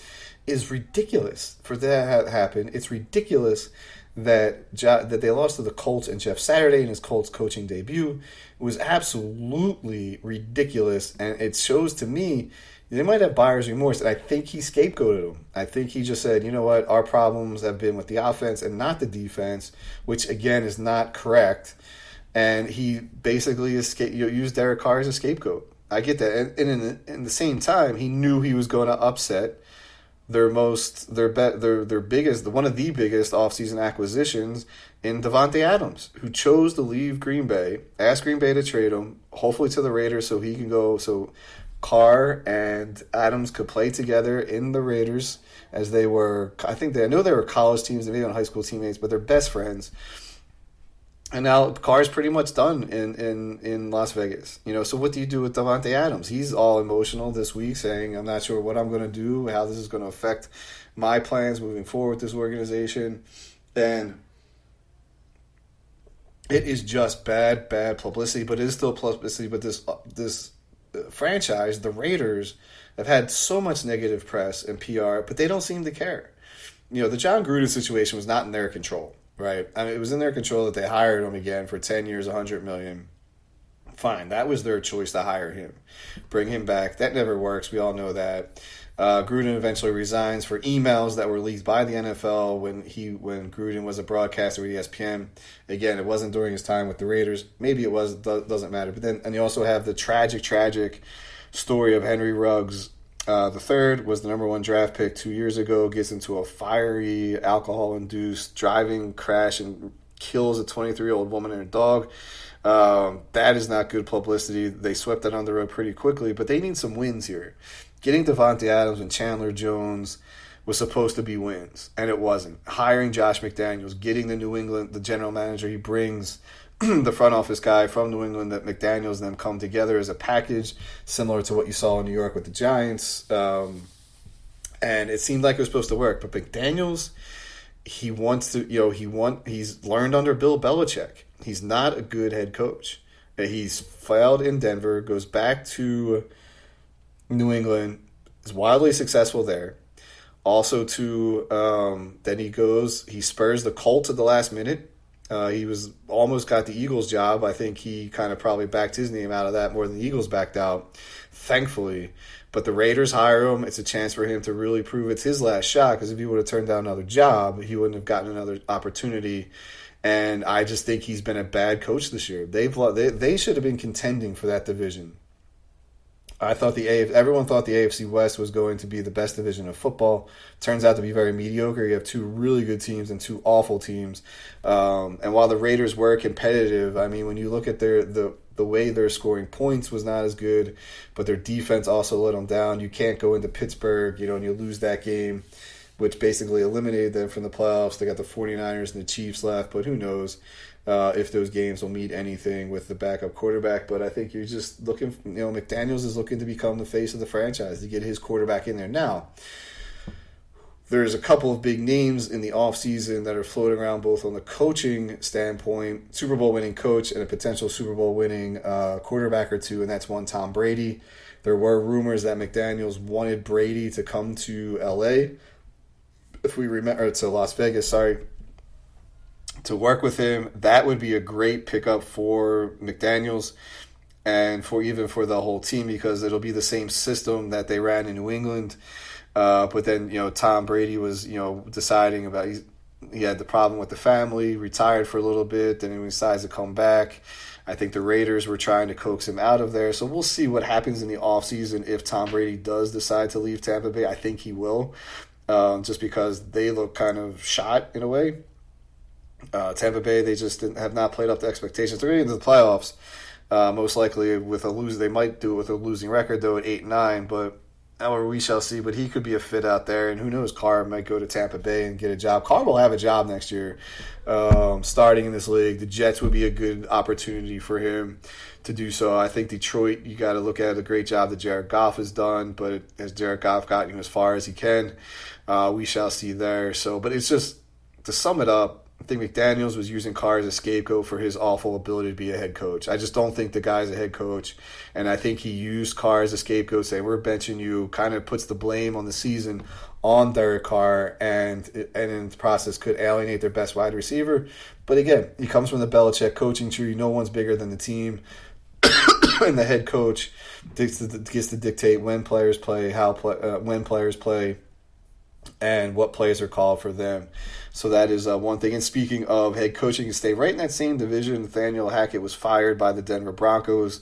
is ridiculous for that to happen. It's ridiculous that they lost to the Colts and Jeff Saturday in his Colts coaching debut. It was absolutely ridiculous, and it shows to me they might have buyer's remorse, and I think he scapegoated them. I think he just said, you know what, our problems have been with the offense and not the defense, which, again, is not correct. And he basically used Derek Carr as a scapegoat. I get that. And in the same time, he knew he was going to upset their biggest, one of the biggest offseason acquisitions in Devontae Adams, who chose to leave Green Bay, asked Green Bay to trade him, hopefully to the Raiders so he can go, so Carr and Adams could play together in the Raiders as they were, I know they were college teams, maybe on high school teammates, but they're best friends. And now Carr's pretty much done in Las Vegas. So what do you do with Devontae Adams? He's all emotional this week saying, I'm not sure what I'm going to do, how this is going to affect my plans moving forward with this organization. And it is just bad publicity, but it is still publicity. But this franchise, the Raiders, have had so much negative press and PR, but they don't seem to care. The John Gruden situation was not in their control, right? I mean, it was in their control that they hired him again for 10 years, $100 million. Fine, that was their choice to hire him, bring him back. That never works. We all know that. Gruden eventually resigns for emails that were leaked by the NFL when Gruden was a broadcaster with ESPN. Again, it wasn't during his time with the Raiders. Maybe it was. Doesn't matter. But then, and you also have the tragic story of Henry Ruggs. The third was the number 1 draft pick 2 years ago. Gets into a fiery, alcohol-induced driving crash and kills a 23-year-old woman and a dog. That is not good publicity. They swept that under the rug pretty quickly, but they need some wins here. Getting Devontae Adams and Chandler Jones was supposed to be wins, and it wasn't. Hiring Josh McDaniels, getting the general manager, he brings the front office guy from New England, that McDaniels and them come together as a package, similar to what you saw in New York with the Giants. And it seemed like it was supposed to work, but McDaniels he wants to, he's learned under Bill Belichick. He's not a good head coach. He's failed in Denver, goes back to New England, is wildly successful there. Also then he spurs the Colts at the last minute. He was almost got the Eagles job. I think he kind of probably backed his name out of that more than the Eagles backed out, thankfully. But the Raiders hire him. It's a chance for him to really prove it's his last shot, because if he would have turned down another job, he wouldn't have gotten another opportunity. And I just think he's been a bad coach this year. They should have been contending for that division. Everyone thought the AFC West was going to be the best division of football. Turns out to be very mediocre. You have two really good teams and two awful teams. And while the Raiders were competitive, I mean, when you look at the way they're scoring points was not as good, but their defense also let them down. You can't go into Pittsburgh, and you lose that game, which basically eliminated them from the playoffs. They got the 49ers and the Chiefs left, but who knows if those games will mean anything with the backup quarterback. But I think you're just looking, McDaniels is looking to become the face of the franchise, to get his quarterback in there now. There's a couple of big names in the offseason that are floating around, both on the coaching standpoint, Super Bowl winning coach and a potential Super Bowl winning quarterback or two, and that's one, Tom Brady. There were rumors that McDaniels wanted Brady to come to LA, if we remember, to Las Vegas, to work with him. That would be a great pickup for McDaniels and for the whole team, because it'll be the same system that they ran in New England. But then, Tom Brady was, deciding about, he had the problem with the family, retired for a little bit, then he decides to come back. I think the Raiders were trying to coax him out of there. So we'll see what happens in the offseason if Tom Brady does decide to leave Tampa Bay. I think he will, just because they look kind of shot in a way. Tampa Bay, they just have not played up to expectations. They're getting into the playoffs, most likely with a lose. They might do it with a losing record, though, at 8-9, but however, we shall see. But he could be a fit out there, and who knows, Carr might go to Tampa Bay and get a job. Carr will have a job next year, starting in this league. The Jets would be a good opportunity for him to do so. I think Detroit, you got to look at the great job that Jared Goff has done, but has Jared Goff gotten as far as he can? We shall see there. So, but it's just, to sum it up, I think McDaniels was using Carr as a scapegoat for his awful ability to be a head coach. I just don't think the guy's a head coach, and I think he used Carr as a scapegoat, saying, we're benching you, kind of puts the blame on the season on Derek Carr, and in the process could alienate their best wide receiver. But again, he comes from the Belichick coaching tree. No one's bigger than the team, and the head coach gets to dictate when players play, when players play, and what plays are called for them. So that is one thing. And speaking of head coaching, to stay right in that same division, Nathaniel Hackett was fired by the Denver Broncos.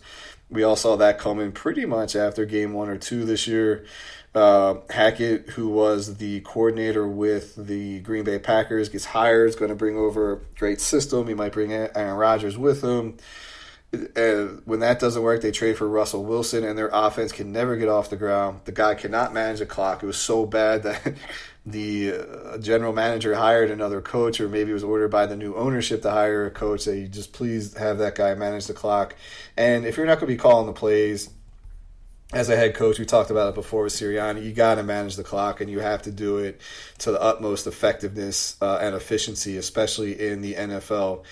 We all saw that coming pretty much after game 1 or 2 this year. Hackett, who was the coordinator with the Green Bay Packers, gets hired, is going to bring over a great system. He might bring Aaron Rodgers with him. When that doesn't work, they trade for Russell Wilson, and their offense can never get off the ground. The guy cannot manage the clock. It was so bad that the general manager hired another coach, or maybe it was ordered by the new ownership to hire a coach, that you just please have that guy manage the clock. And if you're not going to be calling the plays as a head coach, we talked about it before with Sirianni, you got to manage the clock, and you have to do it to the utmost effectiveness and efficiency, especially in the NFL.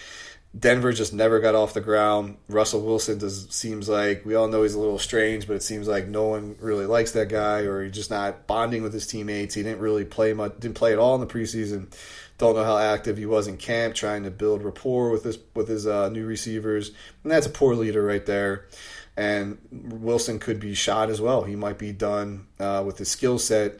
Denver just never got off the ground. Russell Wilson seems like, we all know he's a little strange, but it seems like no one really likes that guy, or he's just not bonding with his teammates. He didn't really play much, didn't play at all in the preseason. Don't know how active he was in camp, trying to build rapport with his new receivers. And that's a poor leader right there. And Wilson could be shot as well. He might be done with his skill set.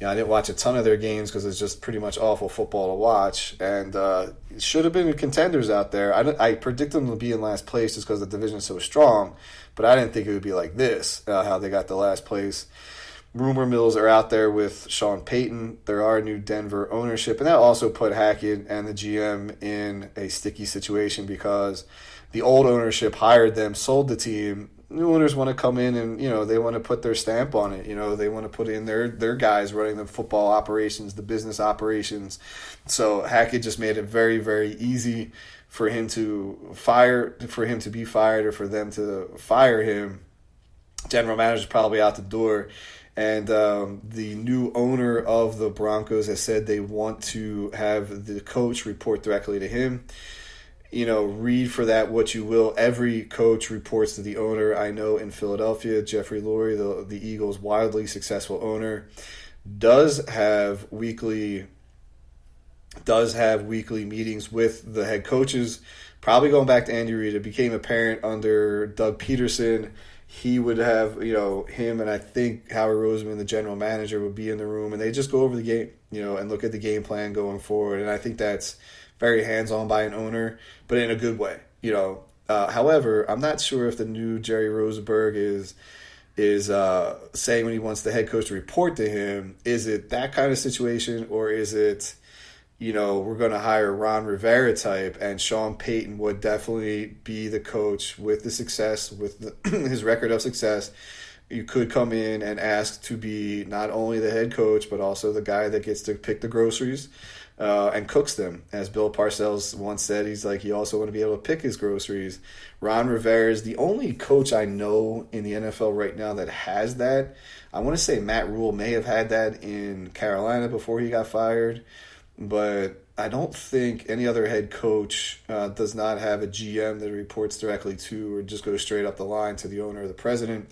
I didn't watch a ton of their games because it's just pretty much awful football to watch. And it should have been contenders out there. I predicted them to be in last place just because the division is so strong. But I didn't think it would be like this, how they got the last place. Rumor mills are out there with Sean Payton. There are new Denver ownership. And that also put Hackett and the GM in a sticky situation because the old ownership hired them, sold the team. New owners want to come in and, they want to put their stamp on it. They want to put in their guys running the football operations, the business operations. So Hackett just made it very, very easy for him to be fired, or for them to fire him. General manager's probably out the door. And the new owner of the Broncos has said they want to have the coach report directly to him. Read for that what you will. Every coach reports to the owner. I know in Philadelphia, Jeffrey Lurie, the Eagles' wildly successful owner, does have weekly meetings with the head coaches. Probably going back to Andy Reid, it became apparent under Doug Peterson. He would have, him and I think Howard Roseman, the general manager, would be in the room, and they just go over the game, and look at the game plan going forward. And I think that's very hands-on by an owner, but in a good way, However, I'm not sure if the new Jerry Rosenberg is saying when he wants the head coach to report to him, is it that kind of situation, or is it, we're going to hire Ron Rivera type, and Sean Payton would definitely be the coach with the success, with his record of success. You could come in and ask to be not only the head coach, but also the guy that gets to pick the groceries and cooks them. As Bill Parcells once said, he's like, he also want to be able to pick his groceries. Ron Rivera is the only coach I know in the NFL right now that has that. I want to say Matt Rule may have had that in Carolina before he got fired, but I don't think any other head coach does not have a GM that reports directly to, or just goes straight up the line to the owner or the president.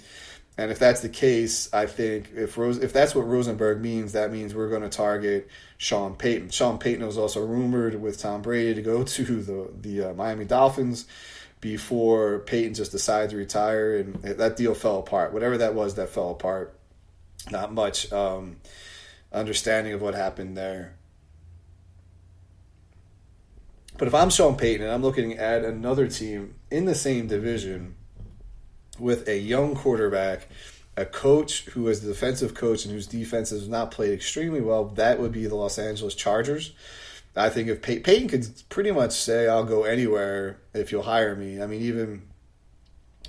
And if that's the case, I think if that's what Rosenberg means, that means we're going to target Sean Payton. Sean Payton was also rumored with Tom Brady to go to the Miami Dolphins before Payton just decided to retire, and that deal fell apart. Whatever that was, that fell apart. Not much understanding of what happened there. But if I'm Sean Payton and I'm looking at another team in the same division with a young quarterback, a coach who is the defensive coach and whose defense has not played extremely well, that would be the Los Angeles Chargers. I think if Payton could pretty much say, I'll go anywhere if you'll hire me. I mean,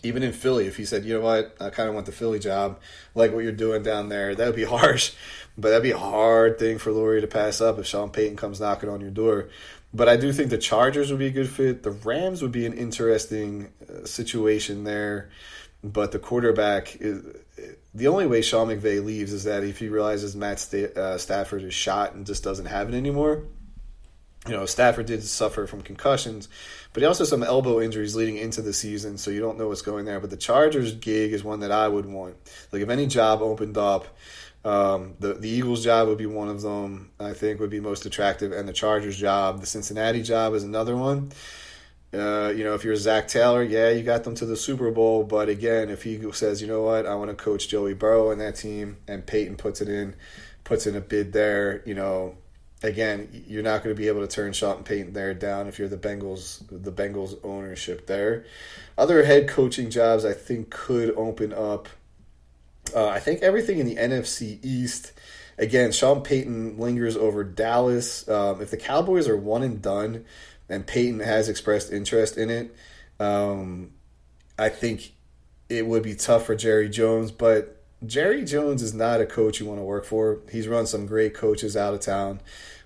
even in Philly, if he said, you know what, I kind of want the Philly job, like what you're doing down there, that would be harsh. But that'd be a hard thing for Lurie to pass up if Sean Payton comes knocking on your door. But I do think the Chargers would be a good fit. The Rams would be an interesting situation there. But the quarterback, the only way Sean McVay leaves is that if he realizes Matt Stafford is shot and just doesn't have it anymore. Stafford did suffer from concussions, but he also has some elbow injuries leading into the season, so you don't know what's going there. But the Chargers gig is one that I would want. Like, if any job opened up, the Eagles job would be one of them, I think, would be most attractive, and the Chargers job. The Cincinnati job is another one. If you're Zach Taylor, yeah, you got them to the Super Bowl, but again, if he says, you know what, I want to coach Joey Burrow and that team, and Peyton puts in a bid there, again, you're not going to be able to turn Sean Payton there down if you're the Bengals ownership there. Other head coaching jobs I think could open up. I think everything in the NFC East. Again, Sean Payton lingers over Dallas. If the Cowboys are one and done, and Payton has expressed interest in it, I think it would be tough for Jerry Jones. But Jerry Jones is not a coach you want to work for. He's run some great coaches out of town.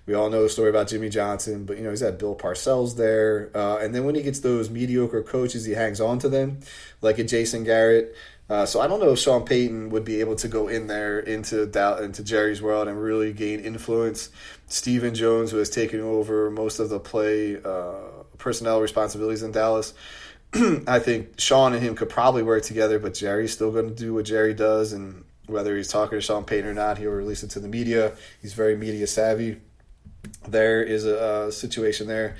We all know the story about Jimmy Johnson, but he's had Bill Parcells there. And then when he gets those mediocre coaches, he hangs on to them, like a Jason Garrett. So I don't know if Sean Payton would be able to go in there into Jerry's world and really gain influence. Stephen Jones, who has taken over most of the play personnel responsibilities in Dallas, I think Sean and him could probably work together, but Jerry's still going to do what Jerry does, and whether he's talking to Sean Payton or not, he'll release it to the media. He's very media savvy. There is a situation there.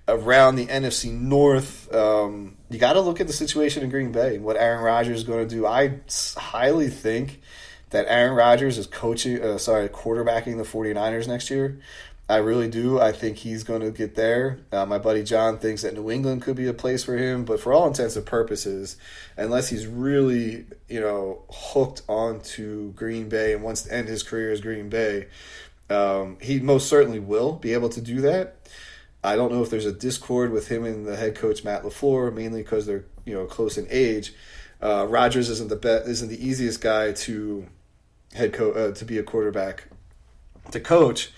Around the NFC North, you got to look at the situation in Green Bay and what Aaron Rodgers is going to do. I highly think that Aaron Rodgers is quarterbacking the 49ers next year. I really do. I think he's going to get there. My buddy John thinks that New England could be a place for him, but for all intents and purposes, unless he's really, hooked onto Green Bay and wants to end his career as Green Bay, he most certainly will be able to do that. I don't know if there's a discord with him and the head coach Matt LaFleur, mainly because they're close in age. Rodgers isn't the easiest guy to to be a quarterback to coach.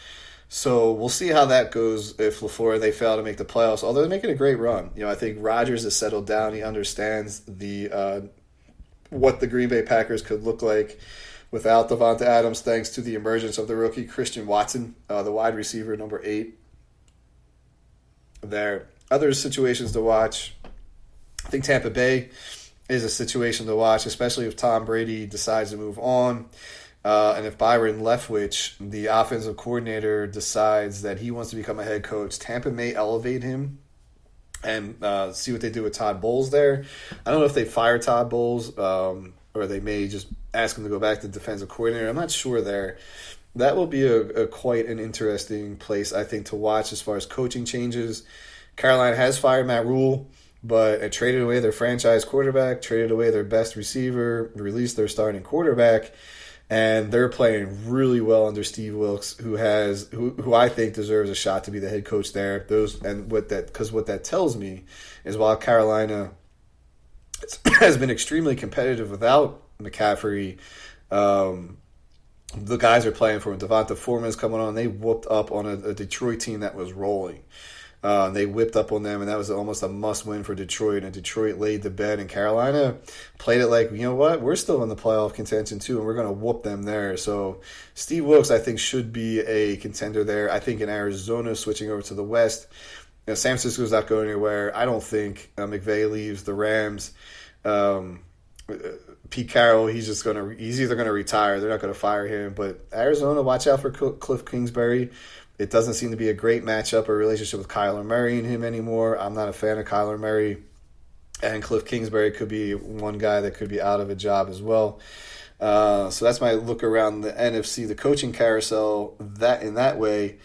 So we'll see how that goes if LaFleur they fail to make the playoffs. Although they're making a great run, I think Rodgers has settled down. He understands what the Green Bay Packers could look like without Devonta Adams, thanks to the emergence of the rookie Christian Watson, the wide receiver, number 8. There. Other situations to watch. I think Tampa Bay is a situation to watch, especially if Tom Brady decides to move on. And if Byron Leftwich, the offensive coordinator, decides that he wants to become a head coach, Tampa may elevate him and see what they do with Todd Bowles there. I don't know if they fire Todd Bowles or they may just ask him to go back to defensive coordinator. I'm not sure there. That will be a quite an interesting place, I think, to watch as far as coaching changes. Carolina has fired Matt Rule, but it traded away their franchise quarterback, traded away their best receiver, released their starting quarterback, and they're playing really well under Steve Wilkes, who I think deserves a shot to be the head coach there. What that tells me is while Carolina has been extremely competitive without McCaffrey, the guys are playing for him. Devonta Foreman's coming on. They whooped up on a Detroit team that was rolling. They whipped up on them, and that was almost a must-win for Detroit. And Detroit laid the bed, and Carolina played it like, you know what, we're still in the playoff contention too, and we're going to whoop them there. So Steve Wilkes, I think, should be a contender there. I think in Arizona, switching over to the West, San Francisco's not going anywhere. I don't think McVay leaves the Rams. Pete Carroll, he's either going to retire. They're not going to fire him. But Arizona, watch out for Cliff Kingsbury. It doesn't seem to be a great matchup or relationship with Kyler Murray and him anymore. I'm not a fan of Kyler Murray. And Cliff Kingsbury could be one guy that could be out of a job as well. So that's my look around the NFC, the coaching carousel, that in that way.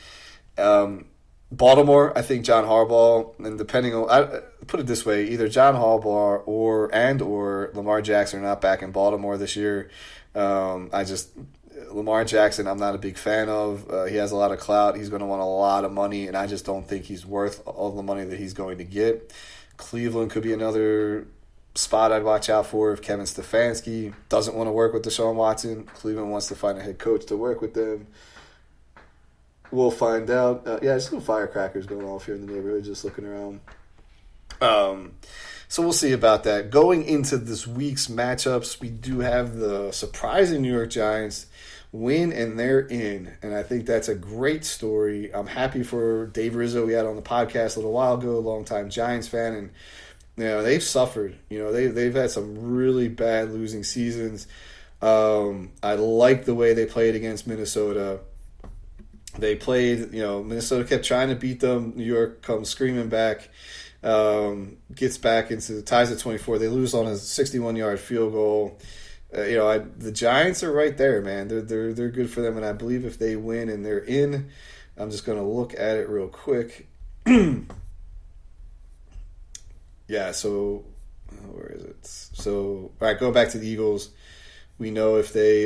Baltimore, I think John Harbaugh, and depending on, I put it this way, either John Harbaugh or Lamar Jackson are not back in Baltimore this year. Lamar Jackson, I'm not a big fan of. He has a lot of clout. He's going to want a lot of money, and I just don't think he's worth all the money that he's going to get. Cleveland could be another spot I'd watch out for if Kevin Stefanski doesn't want to work with Deshaun Watson. Cleveland wants to find a head coach to work with them. We'll find out. There's some firecrackers going off here in the neighborhood, just looking around. So we'll see about that. Going into this week's matchups, we do have the surprising New York Giants win, and they're in. And I think that's a great story. I'm happy for Dave Rizzo. We had on the podcast a little while ago, longtime Giants fan, and they've suffered. They've had some really bad losing seasons. I like the way they played against Minnesota. They played, Minnesota kept trying to beat them. New York comes screaming back, gets back into ties at 24. They lose on a 61-yard field goal. The Giants are right there, man. They're good for them, and I believe if they win and they're in, I'm just going to look at it real quick. Yeah. So where is it? So all right, going back to the Eagles. We know if they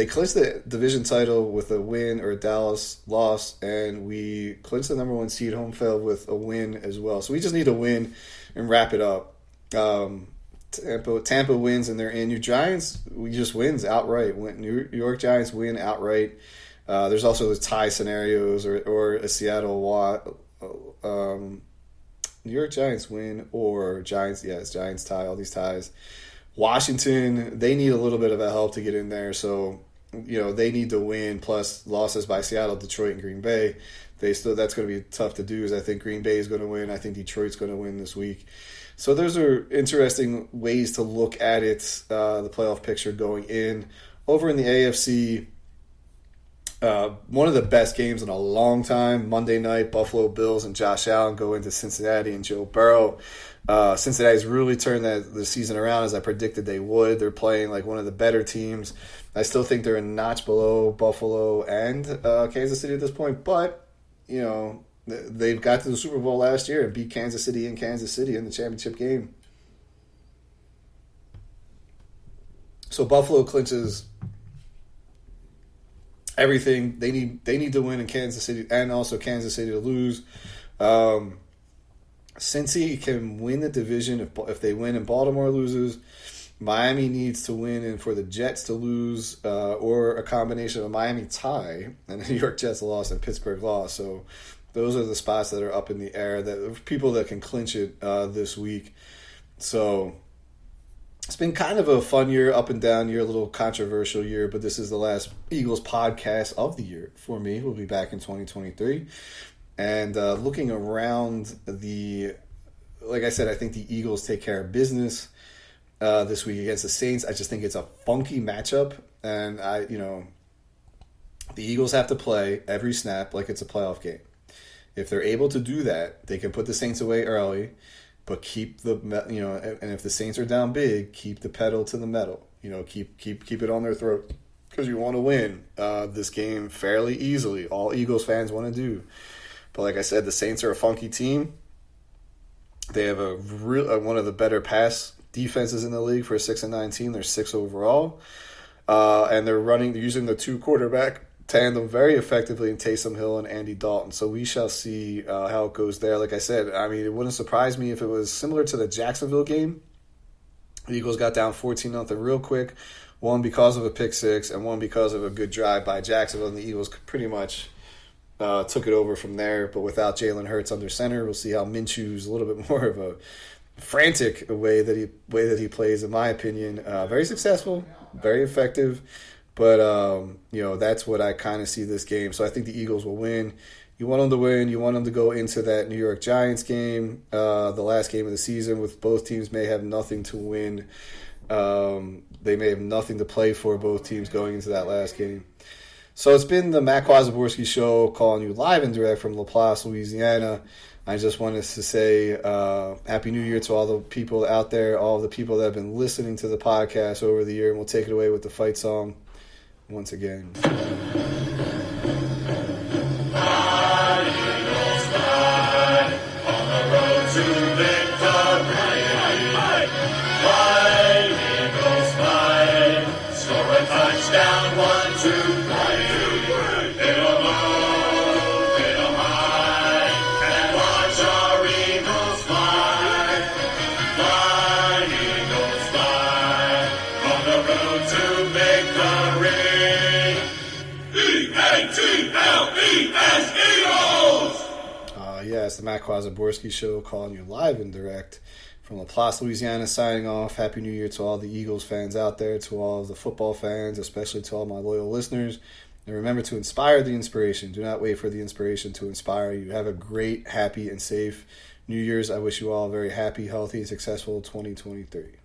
clinch the division title with a win or a Dallas loss, and we clinch the number 1 seed home field with a win as well. So we just need a win and wrap it up. Tampa wins and they're in. New Giants, we just wins outright. New York Giants win outright. There's also the tie scenarios or a Seattle New York Giants win or Giants tie, all these ties. Washington, they need a little bit of a help to get in there, so they need to win. Plus losses by Seattle, Detroit, and Green Bay. That's going to be tough to do. As I think Green Bay is going to win. I think Detroit's going to win this week. So those are interesting ways to look at it. The playoff picture going in. Over in the AFC, one of the best games in a long time. Monday night, Buffalo Bills and Josh Allen go into Cincinnati and Joe Burrow. Cincinnati's really turned the season around as I predicted they would. They're playing like one of the better teams. I still think they're a notch below Buffalo and Kansas City at this point, but they've got to the Super Bowl last year and beat Kansas City in the championship game. So Buffalo clinches everything. They need to win in Kansas City and also Kansas City to lose. Cincy can win the division if they win and Baltimore loses. Miami needs to win and for the Jets to lose, or a combination of a Miami tie and the New York Jets loss and Pittsburgh loss. So those are the spots that are up in the air, that people that can clinch it this week. So It's been kind of a fun year, up and down year, a little controversial year, but this is the last Eagles podcast of the year for me. We'll be back in 2023. And looking around like I said, I think the Eagles take care of business this week against the Saints. I just think it's a funky matchup. And the Eagles have to play every snap like it's a playoff game. If they're able to do that, they can put the Saints away early. But keep and if the Saints are down big, keep the pedal to the metal. Keep it on their throat because you want to win this game fairly easily. All Eagles fans want to do. But like I said, the Saints are a funky team. They have one of the better pass defenses in the league for a 6-9 team. They're 6 overall, and they're using the 2 quarterback tandem very effectively in Taysom Hill and Andy Dalton. So we shall see how it goes there. Like I said, it wouldn't surprise me if it was similar to the Jacksonville game. The Eagles got down 14-0 real quick, one because of a pick six and one because of a good drive by Jacksonville, and the Eagles pretty much took it over from there. But without Jalen Hurts under center, we'll see how Minshew's a little bit more of a frantic way that he plays, in my opinion. Very successful, very effective. But, that's what I kind of see this game. So I think the Eagles will win. You want them to win. You want them to go into that New York Giants game, the last game of the season, with both teams may have nothing to win. They may have nothing to play for, both teams, going into that last game. So it's been the Matt Kwasiborski Show, calling you live and direct from LaPlace, Louisiana. I just wanted to say Happy New Year to all the people out there, all the people that have been listening to the podcast over the year. And we'll take it away with the fight song once again. Fly, Eagles, fly, on the road to victory. Fly, Eagles, fly, score a touchdown, 1, 2, fly. Hit 'em low, hit 'em high, and watch our Eagles fly. Fly, Eagles, fly, on the road to victory. E-A-T-L-E-S, Eagles! It's the Matt Kwasiborski Show, calling you live and direct from LaPlace, Louisiana, signing off. Happy New Year to all the Eagles fans out there, to all of the football fans, especially to all my loyal listeners. And remember to inspire the inspiration. Do not wait for the inspiration to inspire you. Have a great, happy, and safe New Year's. I wish you all a very happy, healthy, and successful 2023.